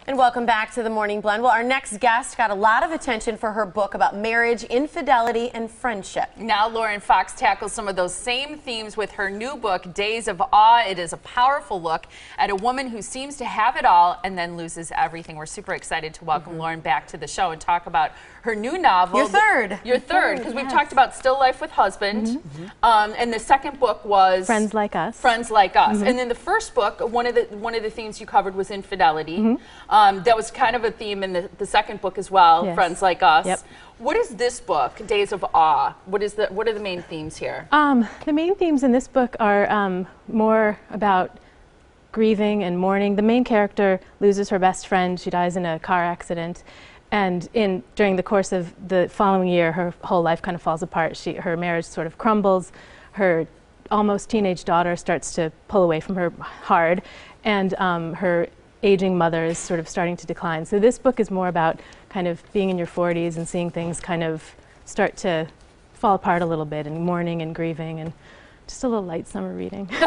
And welcome back to the Morning Blend. Well, our next guest got a lot of attention for her book about marriage, infidelity, and friendship. Now Lauren Fox tackles some of those same themes with her new book, Days of Awe. It is a powerful look at a woman who seems to have it all and then loses everything. We're super excited to welcome Lauren back to the show and talk about her new novel. Your third. Your third, because we've talked about Still Life with Husband, and the second book was Friends Like Us. Friends Like Us. And then the first book, one of the themes you covered was infidelity. That was kind of a theme in the second book as well, Friends Like Us. Yep. What is this book, Days of Awe? What are the main themes here? The main themes in this book are more about grieving and mourning. The main character loses her best friend. She dies in a car accident. And during the course of the following year, her whole life kind of falls apart. Her marriage sort of crumbles. Her almost teenage daughter starts to pull away from her hard. And her aging mother is sort of starting to decline. So this book is more about kind of being in your 40s and seeing things kind of start to fall apart a little bit, and mourning and grieving, and just a little light summer reading. I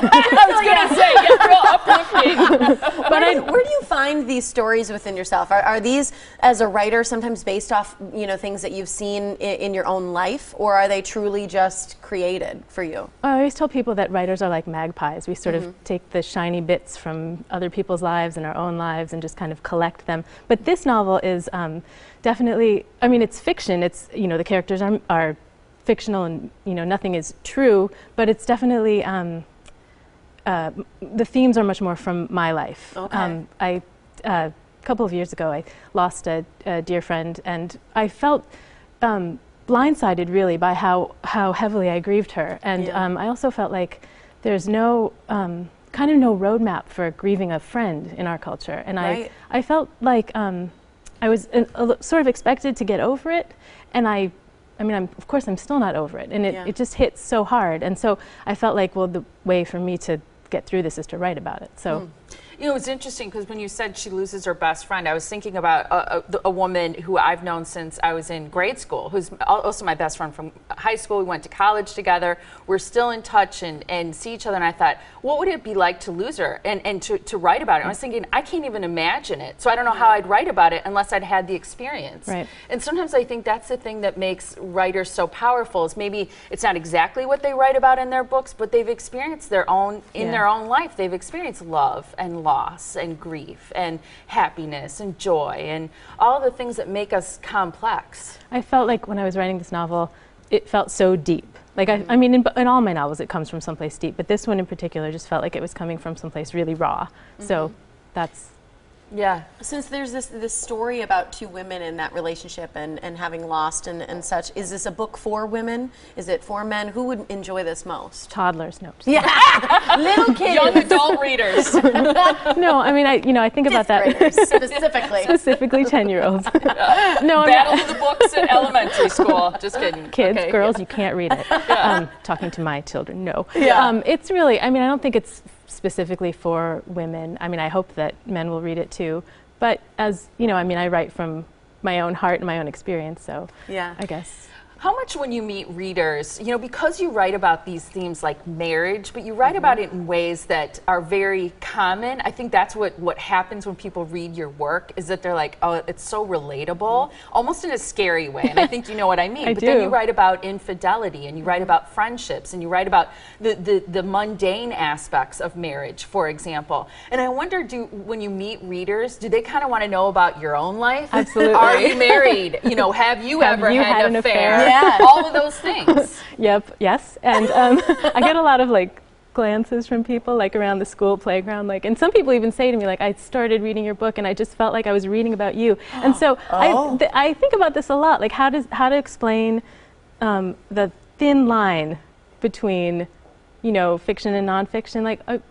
was going to say, get real uplifting. But where do you find these stories within yourself? Are these, as a writer, sometimes based off things that you've seen in your own life, or are they truly just created for you? I always tell people that writers are like magpies. We sort of take the shiny bits from other people's lives and our own lives and just kind of collect them. But this novel is definitely, I mean, it's fiction. It's, the characters are fictional, and nothing is true, but it's definitely the themes are much more from my life. Okay. A couple of years ago I lost a dear friend, and I felt blindsided really by how heavily I grieved her, and I also felt like there's no kind of no roadmap for grieving a friend in our culture, and I felt like I was sort of expected to get over it, and I mean, of course, I'm still not over it, and it just hits so hard. And so I felt like, well, the way for me to get through this is to write about it. So. It's interesting because when you said she loses her best friend, I was thinking about a woman who I've known since I was in grade school, who's also my best friend from high school. We went to college together. We're still in touch and see each other. And I thought, what would it be like to lose her and to write about it? And I was thinking, I can't even imagine it. So I don't know how I'd write about it unless I'd had the experience. Right. And sometimes I think that's the thing that makes writers so powerful, is maybe it's not exactly what they write about in their books, but they've experienced their own, in their own life, they've experienced love and loss and grief and happiness and joy and all the things that make us complex. I felt like when I was writing this novel, it felt so deep. Like I mean, in all my novels, it comes from someplace deep, but this one in particular just felt like it was coming from someplace really raw. So that's. Yeah. Since there's this story about two women in that relationship and having lost and such, is this a book for women? Is it for men? Who would enjoy this most? Toddlers, no. Yeah, little kids. Young adult readers. No, I mean, I think about that. Graders, specifically. Specifically 10-year-olds. No, Battle of the Books at elementary school. Just kidding. Kids, girls, you can't read it. Talking to my children, no. Yeah. It's really, I mean, I don't think it's specifically for women. I mean, I hope that men will read it too. But as, I mean, I write from my own heart and my own experience, so I guess. How much when you meet readers, because you write about these themes like marriage, but you write about it in ways that are very common, I think that's what happens when people read your work, is that they're like, oh, it's so relatable, almost in a scary way, and I think you know what I mean. Then you write about infidelity, and you write about friendships, and you write about the mundane aspects of marriage, for example. And I wonder, when you meet readers, do they kind of want to know about your own life? Absolutely. Are you married? Have you ever had an affair? Yeah. All of those things. Yep, yes. And I get a lot of glances from people around the school playground, and some people even say to me, I started reading your book and I just felt like I was reading about you. And so I think about this a lot, how to explain the thin line between, fiction and nonfiction.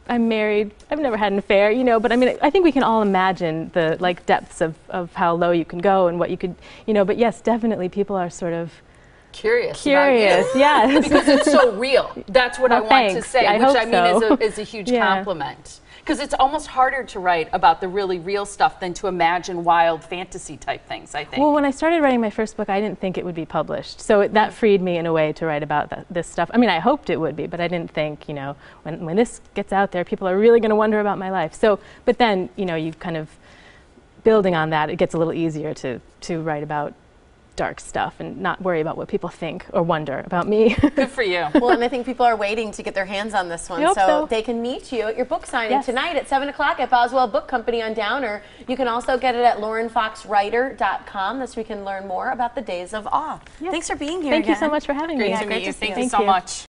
I'm married, I've never had an affair, but I mean, I think we can all imagine the depths of how low you can go and what you could, but yes, definitely people are sort of curious, yes. Because it's so real. That's what I want to say, which I mean is a huge compliment. Because it's almost harder to write about the really real stuff than to imagine wild fantasy type things, I think. Well, when I started writing my first book, I didn't think it would be published. So that freed me in a way to write about this stuff. I mean, I hoped it would be, but I didn't think, you know, when this gets out there, people are really going to wonder about my life. So, but then, you know, you kind of, building on that, it gets a little easier to write about dark stuff and not worry about what people think or wonder about me. Good for you. Well, and I think people are waiting to get their hands on this one, I hope so. they can meet you at your book signing Yes. tonight at 7 o'clock at Boswell Book Company on Downer. You can also get it at laurenfoxwriter.com. That's where you can learn more about the Days of Awe. Yes. Thanks for being here Thank you again. so much for having Great me. to meet you. to see Thank you. you so much.